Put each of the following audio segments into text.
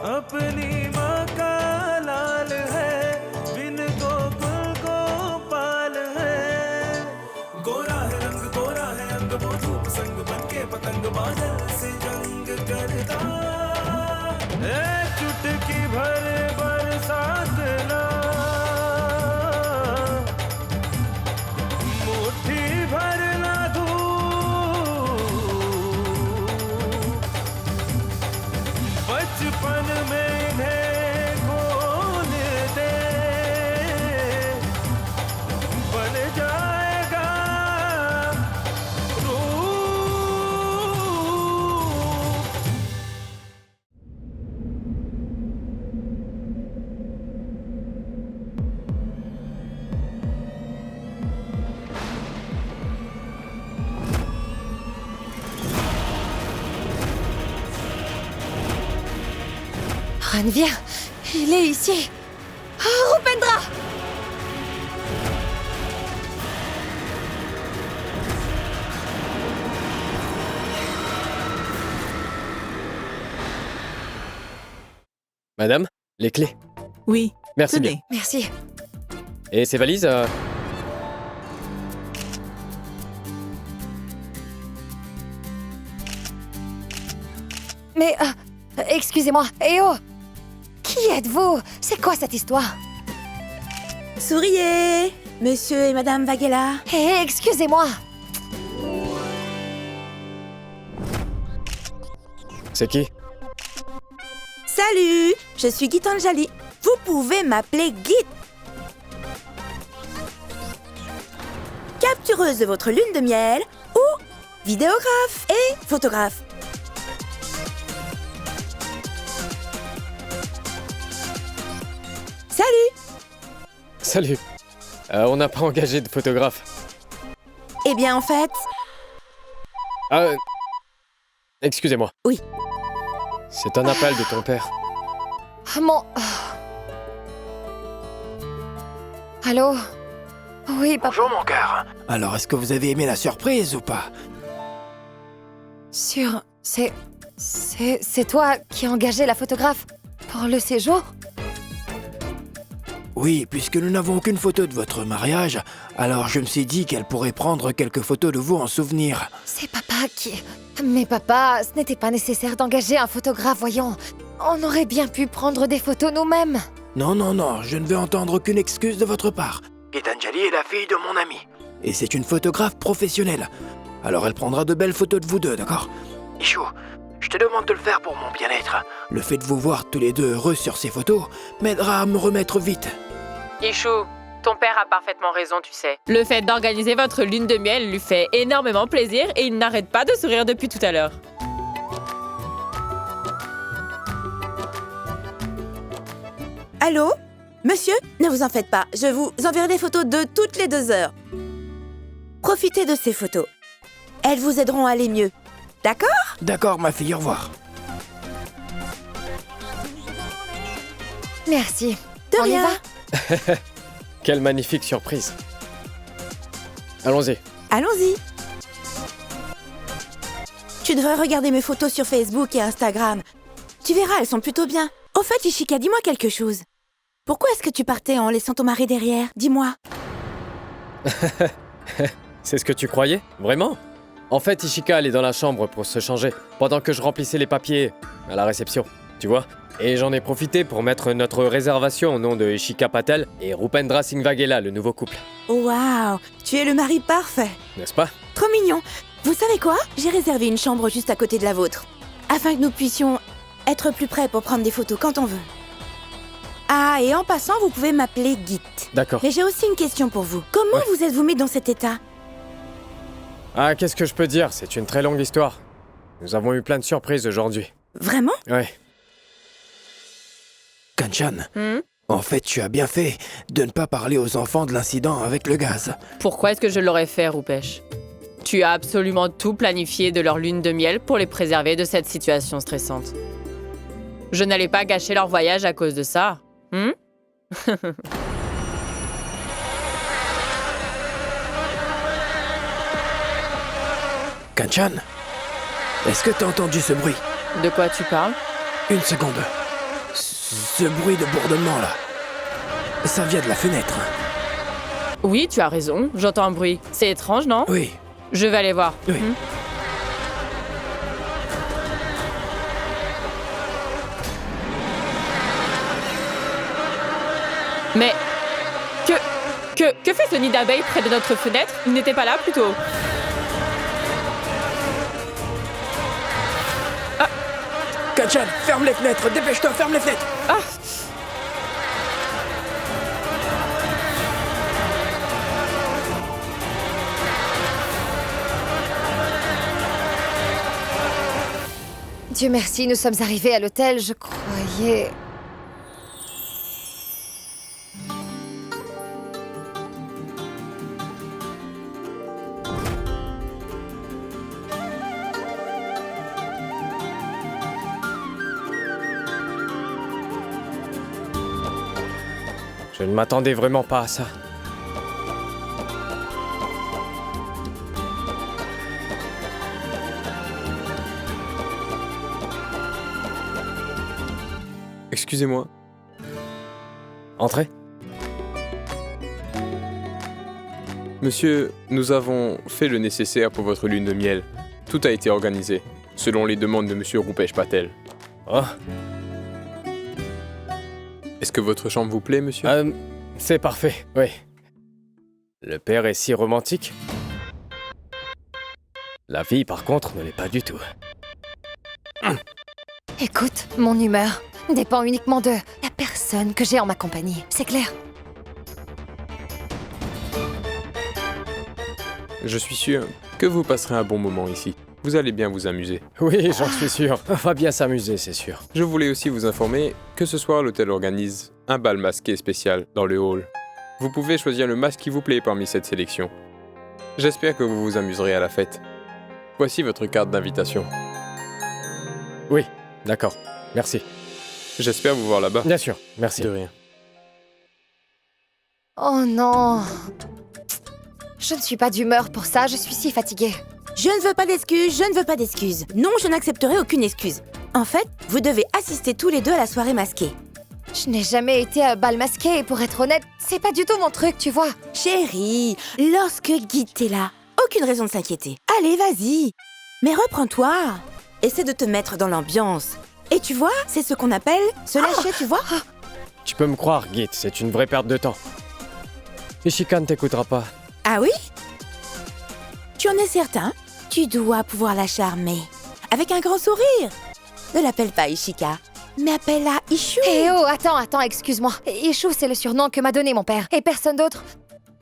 अपनी माँ का लाल है, बिन गोकुल गोपाल है। गोरा है रंग, गोरा है अंग, वो धूप संग बनके पतंग बादल से जंग करता। चुटकी भर बरसात ना, मुट्ठी भर ना धूप, बचपन में इन्हें खोल दे, बन जाएगा रूप। Ranveer, il est ici. Oh, Rupendra! Madame, les clés. Oui, Merci bien. tenez. Merci. Et ces valises Mais, excusez-moi. Eh oh! Qui êtes-vous? C'est quoi cette histoire? Souriez, monsieur et madame Vaghela. Eh, excusez-moi. C'est qui? Salut, je suis Gitanjali. Vous pouvez m'appeler Git. Captureuse de votre lune de miel ou vidéographe et photographe. Salut. Salut. On n'a pas engagé de photographe. Eh bien, en fait, Ah, excusez-moi. Oui. C'est un appel de ton père. Mon... Allô? Oui, papa. Bonjour mon cœur. Alors, est-ce que vous avez aimé la surprise ou pas? Sûr, c'est toi qui as engagé la photographe pour le séjour? Oui, puisque nous n'avons aucune photo de votre mariage, alors je me suis dit qu'elle pourrait prendre quelques photos de vous en souvenir. C'est papa qui... Mais papa, ce n'était pas nécessaire d'engager un photographe, voyons. On aurait bien pu prendre des photos nous-mêmes. Non, non, non, je ne veux entendre aucune excuse de votre part. Gitanjali est la fille de mon ami. Et c'est une photographe professionnelle. Alors elle prendra de belles photos de vous deux, d'accord? Ichou, je te demande de le faire pour mon bien-être. Le fait de vous voir tous les deux heureux sur ces photos m'aidera à me remettre vite. Ichou, ton père a parfaitement raison, tu sais. Le fait d'organiser votre lune de miel lui fait énormément plaisir et il n'arrête pas de sourire depuis tout à l'heure. allô? Monsieur, ne vous en faites pas, je vous enverrai des photos de toutes les 2 heures. Profitez de ces photos. Elles vous aideront à aller mieux. D'accord? D'accord, ma fille, au revoir. Merci. De On y rien. va? Quelle magnifique surprise. Allons-y. Allons-y. Tu devrais regarder mes photos sur Facebook et Instagram. Tu verras, elles sont plutôt bien. Au fait, Ishika, dis-moi quelque chose. Pourquoi est-ce que tu partais en laissant ton mari derrière? Dis-moi. C'est ce que tu croyais? Vraiment? En fait, Ishika allait dans la chambre pour se changer, pendant que je remplissais les papiers à la réception, tu vois? Et j'en ai profité pour mettre notre réservation au nom de Ishika Patel et Rupendra Singh Vaghela, le nouveau couple. Waouh, tu es le mari parfait. N'est-ce pas? Trop mignon. Vous savez quoi? J'ai réservé une chambre juste à côté de la vôtre, afin que nous puissions être plus près pour prendre des photos quand on veut. Ah, et en passant, vous pouvez m'appeler Git. D'accord. Mais j'ai aussi une question pour vous. Comment Ouais. vous êtes-vous mis dans cet état? Ah, qu'est-ce que je peux dire? C'est une très longue histoire. Nous avons eu plein de surprises aujourd'hui. Vraiment? Ouais. Kanchan, en fait, tu as bien fait de ne pas parler aux enfants de l'incident avec le gaz. Pourquoi est-ce que je l'aurais fait, Rupesh? Tu as absolument tout planifié de leur lune de miel pour les préserver de cette situation stressante. Je n'allais pas gâcher leur voyage à cause de ça. Kanchan, est-ce que t'as entendu ce bruit? De quoi tu parles? Une seconde. Ce bruit de bourdonnement là, ça vient de la fenêtre. Oui, tu as raison, j'entends un bruit. C'est étrange, non? Oui, Je vais aller voir. oui. Mais que fait ce nid d'abeilles près de notre fenêtre? Il n'était pas là plus tôt. Kanchan, ferme les fenêtres, dépêche-toi, ferme les fenêtres. Ah! Dieu merci, nous sommes arrivés à l'hôtel, je croyais... Je ne m'attendais vraiment pas à ça. Excusez-moi. Entrez. Monsieur, nous avons fait le nécessaire pour votre lune de miel. Tout a été organisé, selon les demandes de Monsieur Rupesh Patel. Oh, Est-ce que votre chambre vous plaît, monsieur? c'est parfait, oui. Le père est si romantique. La fille, par contre, ne l'est pas du tout. Écoute, mon humeur dépend uniquement de la personne que j'ai en ma compagnie, c'est clair? Je suis sûr que vous passerez un bon moment ici. Vous allez bien vous amuser. Oui, j'en suis sûr. On va bien s'amuser, c'est sûr. Je voulais aussi vous informer que ce soir, l'hôtel organise un bal masqué spécial dans le hall. Vous pouvez choisir le masque qui vous plaît parmi cette sélection. J'espère que vous vous amuserez à la fête. Voici votre carte d'invitation. Oui, d'accord. Merci. J'espère vous voir là-bas. Bien sûr, merci. De rien. Oh non! Je ne suis pas d'humeur pour ça, je suis si fatiguée. Je ne veux pas d'excuses, je ne veux pas d'excuses. Non, je n'accepterai aucune excuse. En fait, vous devez assister tous les deux à la soirée masquée. Je n'ai jamais été à bal masqué et pour être honnête, c'est pas du tout mon truc, tu vois. Chérie, lorsque Guy est là, aucune raison de s'inquiéter. Allez, vas-y. Mais reprends-toi. Essaie de te mettre dans l'ambiance. Et tu vois, c'est ce qu'on appelle se lâcher, tu vois. Tu peux me croire, Git, c'est une vraie perte de temps. Ishika ne t'écoutera pas. Ah oui? Tu en es certain? Tu dois pouvoir la charmer. Avec un grand sourire. Ne l'appelle pas Ishika, mais appelle-la Ishu. Eh oh, attends, excuse-moi. Ishu, c'est le surnom que m'a donné mon père. Et personne d'autre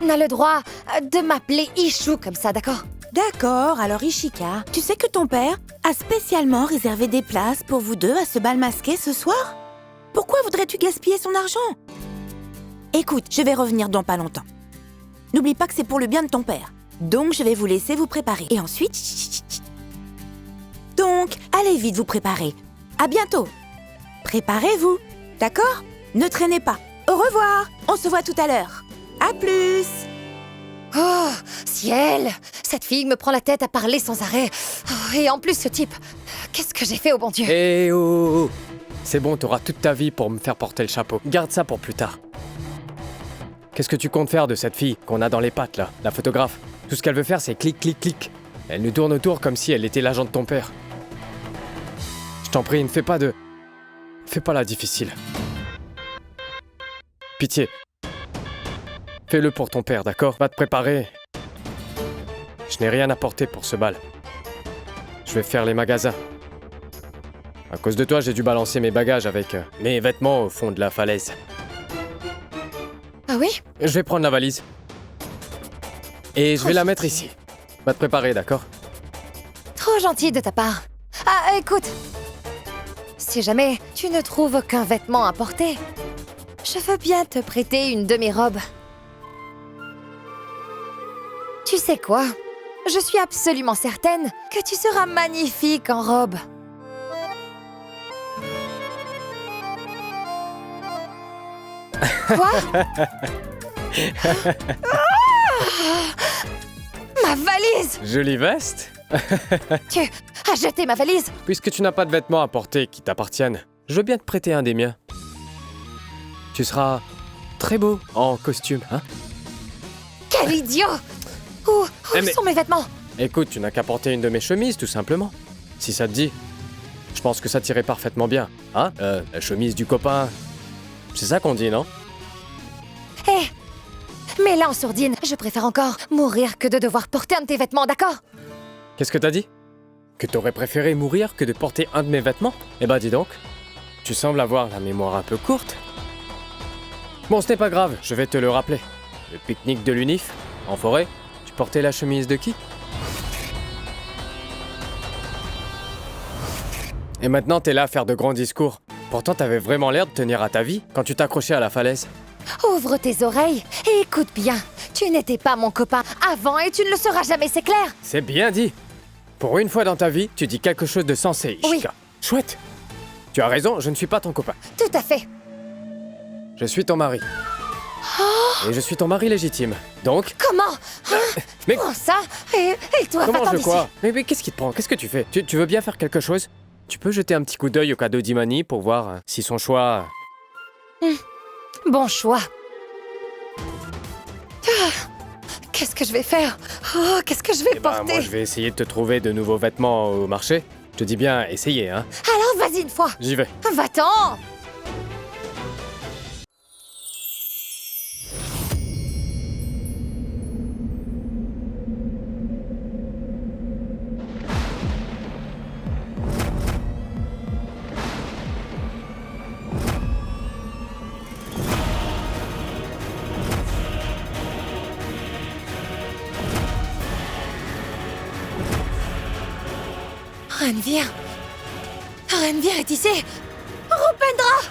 n'a le droit de m'appeler Ishu comme ça, d'accord? D'accord, alors Ishika, tu sais que ton père a spécialement réservé des places pour vous deux à ce bal masqué ce soir? Pourquoi voudrais-tu gaspiller son argent? Écoute, je vais revenir dans pas longtemps. N'oublie pas que c'est pour le bien de ton père. Donc, je vais vous laisser vous préparer. Et ensuite... Donc, allez vite vous préparer. À bientôt. Préparez-vous, d'accord? Ne traînez pas. Au revoir. On se voit tout à l'heure. À plus. Oh, ciel! Cette fille me prend la tête à parler sans arrêt. Oh, et en plus, ce type, qu'est-ce que j'ai fait au bon Dieu? Eh oh! C'est bon, t'auras toute ta vie pour me faire porter le chapeau. Garde ça pour plus tard. Qu'est-ce que tu comptes faire de cette fille qu'on a dans les pattes, là, la photographe? Tout ce qu'elle veut faire, c'est clic, clic, clic. Elle nous tourne autour comme si elle était l'agent de ton père. Je t'en prie, ne fais pas de... Fais pas la difficile. Pitié. Fais-le pour ton père, d'accord? Va te préparer. Je n'ai rien apporté pour ce bal. Je vais faire les magasins. À cause de toi, j'ai dû balancer mes bagages avec mes vêtements au fond de la falaise. Ah oui? Je vais prendre la valise. Et je vais la mettre ici. Va te préparer, d'accord? Trop gentil de ta part. Ah, écoute. Si jamais tu ne trouves aucun vêtement à porter, je veux bien te prêter une de mes robes. Tu sais quoi? Je suis absolument certaine que tu seras magnifique en robe. Quoi? Ma valise! Jolie veste? Tu as jeté ma valise? Puisque tu n'as pas de vêtements à porter qui t'appartiennent, je veux bien te prêter un des miens. Tu seras très beau en costume, hein? Quel idiot! Où Eh, mais- sont mes vêtements? Écoute, tu n'as qu'à porter une de mes chemises, tout simplement. Si ça te dit. Je pense que ça t'irait parfaitement bien. Hein? La chemise du copain. C'est ça qu'on dit, non? Mais là, en sourdine, je préfère encore mourir que de devoir porter un de tes vêtements, d'accord? Qu'est-ce que t'as dit? Que t'aurais préféré mourir que de porter un de mes vêtements? Eh ben dis donc. Tu sembles avoir la mémoire un peu courte. Bon, ce n'est pas grave, je vais te le rappeler. Le pique-nique de l'UNIF, en forêt, tu portais la chemise de qui? Et maintenant, t'es là à faire de grands discours. Pourtant, t'avais vraiment l'air de tenir à ta vie quand tu t'accrochais à la falaise. Ouvre tes oreilles et écoute bien. Tu n'étais pas mon copain avant et tu ne le seras jamais, c'est clair? C'est bien dit. Pour une fois dans ta vie, tu dis quelque chose de sensé, Ishika. Chouette. Tu as raison, je ne suis pas ton copain. Tout à fait. Je suis ton mari. Et je suis ton mari légitime. Donc, Comment? mais Oh, ça? Et toi, comment va-t'en je d'ici. quoi? Mais qu'est-ce qui te prend? Qu'est-ce que tu fais? Tu veux bien faire quelque chose? Tu peux jeter un petit coup d'œil au cadeau d'Imani pour voir si son choix... Bon choix. Qu'est-ce que je vais faire? Oh, qu'est-ce que je vais Eh ben, porter? moi, je vais essayer de te trouver de nouveaux vêtements au marché. Je te dis bien, essayez, hein. Alors vas-y une fois. J'y vais. Va-t'en. Ranvir. Ranvir est ici. Rupendra.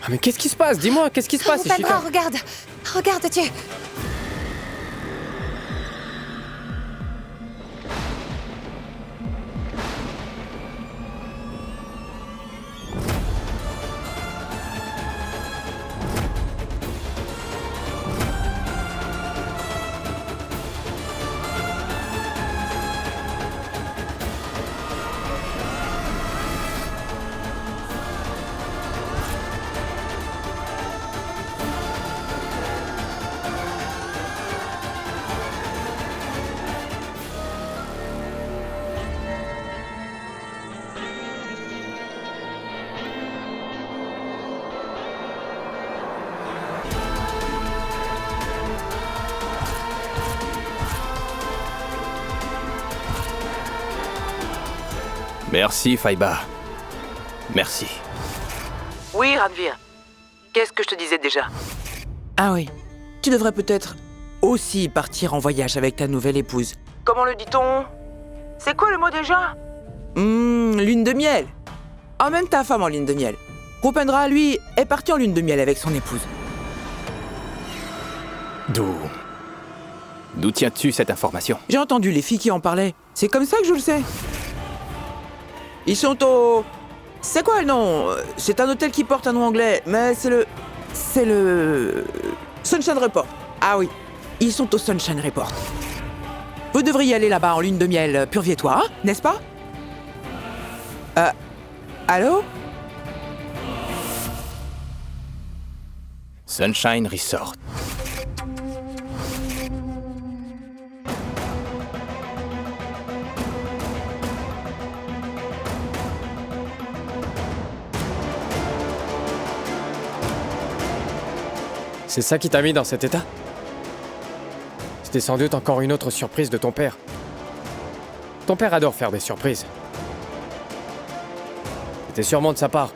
Ah mais qu'est-ce qui se passe? Dis-moi, qu'est-ce qui se passe, Rupendra, Ishika? regarde. Regarde-tu. Merci, Faiba. Merci. Oui, Ranvir. Qu'est-ce que je te disais déjà? Ah oui, tu devrais peut-être aussi partir en voyage avec ta nouvelle épouse. Comment le dit-on? C'est quoi le mot déjà? Lune de miel. Emmène ta femme en lune de miel. Rupendra, lui, est parti en lune de miel avec son épouse. D'où tiens-tu cette information? J'ai entendu les filles qui en parlaient. C'est comme ça que je le sais. Ils sont au... C'est quoi le nom? C'est un hôtel qui porte un nom anglais, mais c'est le... C'est le... Sunshine Report. Ah oui, ils sont au Sunshine Report. Vous devriez aller là-bas en lune de miel, Purvier-toi, hein, n'est-ce pas? Allô? Sunshine Resort. C'est ça qui t'a mis dans cet état? C'était sans doute encore une autre surprise de ton père. Ton père adore faire des surprises. C'était sûrement de sa part.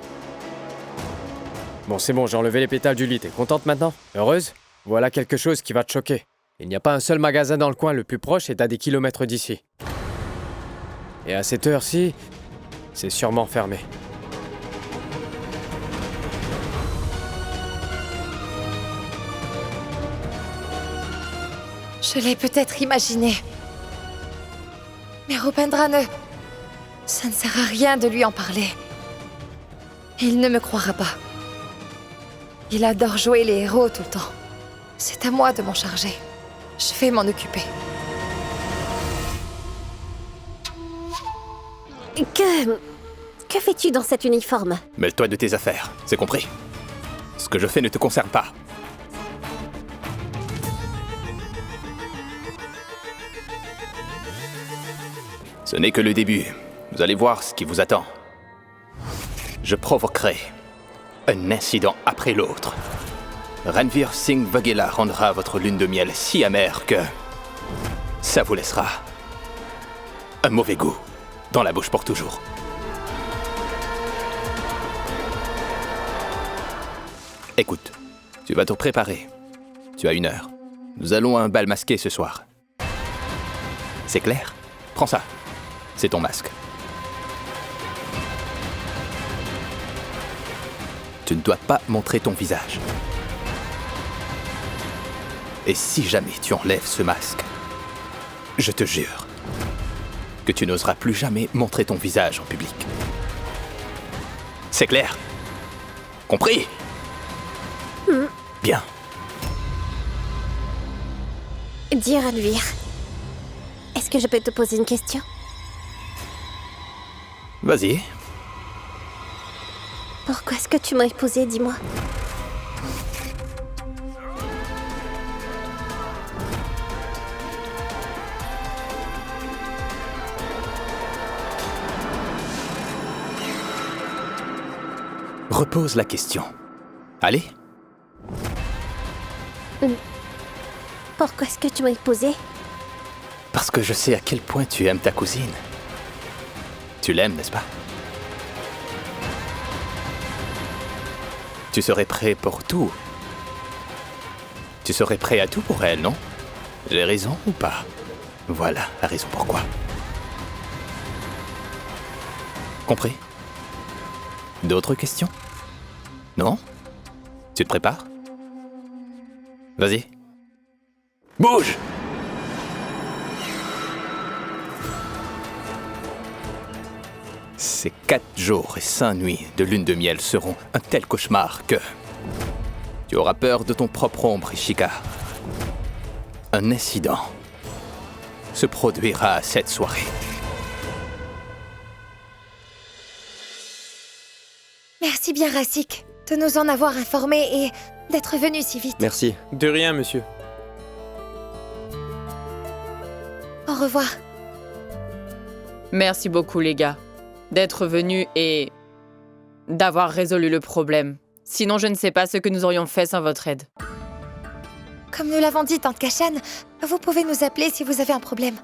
Bon, c'est bon, j'ai enlevé les pétales du lit. T'es contente maintenant? Heureuse? Voilà quelque chose qui va te choquer. Il n'y a pas un seul magasin dans le coin, le plus proche est à des kilomètres d'ici. Et à cette heure-ci, c'est sûrement fermé. Je l'ai peut-être imaginé. Mais Rupendra ne... Ça ne sert à rien de lui en parler. Il ne me croira pas. Il adore jouer les héros tout le temps. C'est à moi de m'en charger. Je vais m'en occuper. Que fais-tu dans cet uniforme? Mêle-toi de tes affaires, c'est compris. Ce que je fais ne te concerne pas. Ce n'est que le début. Vous allez voir ce qui vous attend. Je provoquerai un incident après l'autre. Ranveer Singh Vaghela rendra votre lune de miel si amère que ça vous laissera un mauvais goût dans la bouche pour toujours. Écoute, tu vas te préparer. Tu as 1 heure. Nous allons à un bal masqué ce soir. C'est clair? Prends ça. C'est ton masque. Tu ne dois pas montrer ton visage. Et si jamais tu enlèves ce masque, je te jure que tu n'oseras plus jamais montrer ton visage en public. C'est clair? Compris? Bien. Dis Ranveer, est-ce que je peux te poser une question? Vas-y. Pourquoi est-ce que tu m'as épousée, dis-moi? Repose la question. Allez. Pourquoi est-ce que tu m'as épousée? Parce que je sais à quel point tu aimes ta cousine. Tu l'aimes, n'est-ce pas? Tu serais prêt pour tout. Tu serais prêt à tout pour elle, non? J'ai raison ou pas? Voilà la raison pourquoi. Compris? D'autres questions? Non? Tu te prépares? Vas-y. Bouge! Ces 4 jours et 5 nuits de lune de miel seront un tel cauchemar que... tu auras peur de ton propre ombre, Ishika. Un incident se produira cette soirée. Merci bien, Rasik, de nous en avoir informés et d'être venu si vite. Merci. De rien, monsieur. Au revoir. Merci beaucoup, les gars, d'être venus et d'avoir résolu le problème. Sinon, je ne sais pas ce que nous aurions fait sans votre aide. Comme nous l'avons dit, Tante Kashan, vous pouvez nous appeler si vous avez un problème.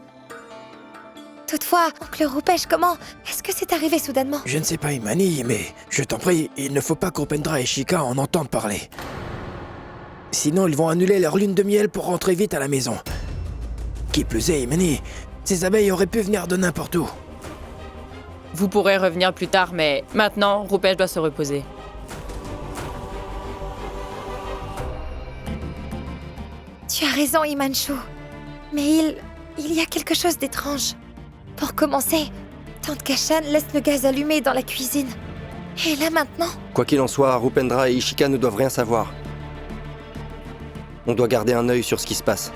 Toutefois, oncle Rupesh, comment est-ce que c'est arrivé soudainement? Je ne sais pas, Imani, mais je t'en prie, il ne faut pas qu'Opendra et Shika en entendent parler. Sinon, ils vont annuler leur lune de miel pour rentrer vite à la maison. Qui plus est, Imani, ces abeilles auraient pu venir de n'importe où. Vous pourrez revenir plus tard, mais maintenant, Rupesh doit se reposer. Tu as raison, Himanshu. Mais il y a quelque chose d'étrange. Pour commencer, Tante Kashan laisse le gaz allumé dans la cuisine. Et là maintenant... Quoi qu'il en soit, Rupendra et Ishika ne doivent rien savoir. On doit garder un œil sur ce qui se passe.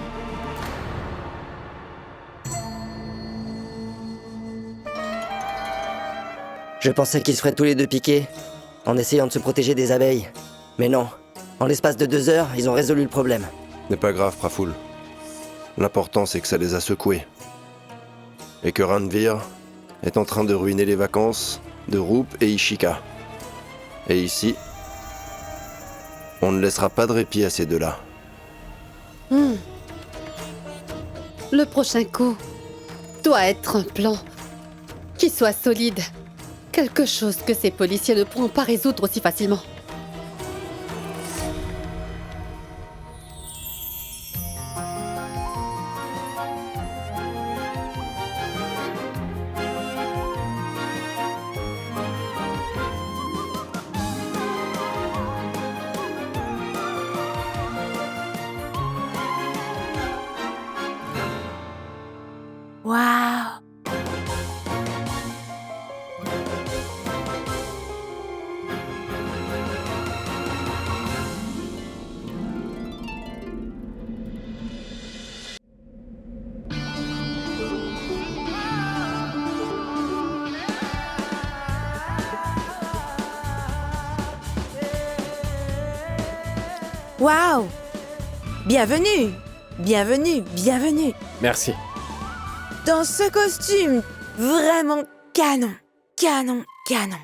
Je pensais qu'ils se feraient tous les deux piquer, en essayant de se protéger des abeilles. Mais non, en l'espace de 2 heures, ils ont résolu le problème. N'est pas grave, Praful. L'important, c'est que ça les a secoués. Et que Ranveer est en train de ruiner les vacances de Rup et Ishika. Et ici, on ne laissera pas de répit à ces deux-là. Le prochain coup doit être un plan qui soit solide. Quelque chose que ces policiers ne pourront pas résoudre aussi facilement. Waouh! Bienvenue! Bienvenue, bienvenue! Merci. Dans ce costume, vraiment canon, canon, canon.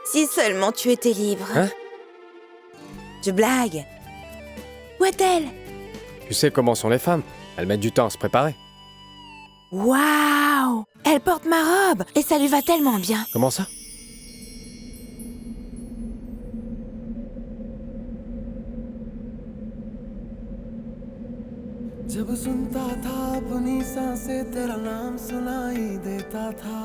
Si seulement tu étais libre. Hein? Je blague. Où est-elle? Tu sais comment sont les femmes. Elles mettent du temps à se préparer. Waouh! Elle porte ma robe et ça lui va tellement bien. Comment ça? जब सुनता था अपनी सांसें तेरा नाम सुनाई देता था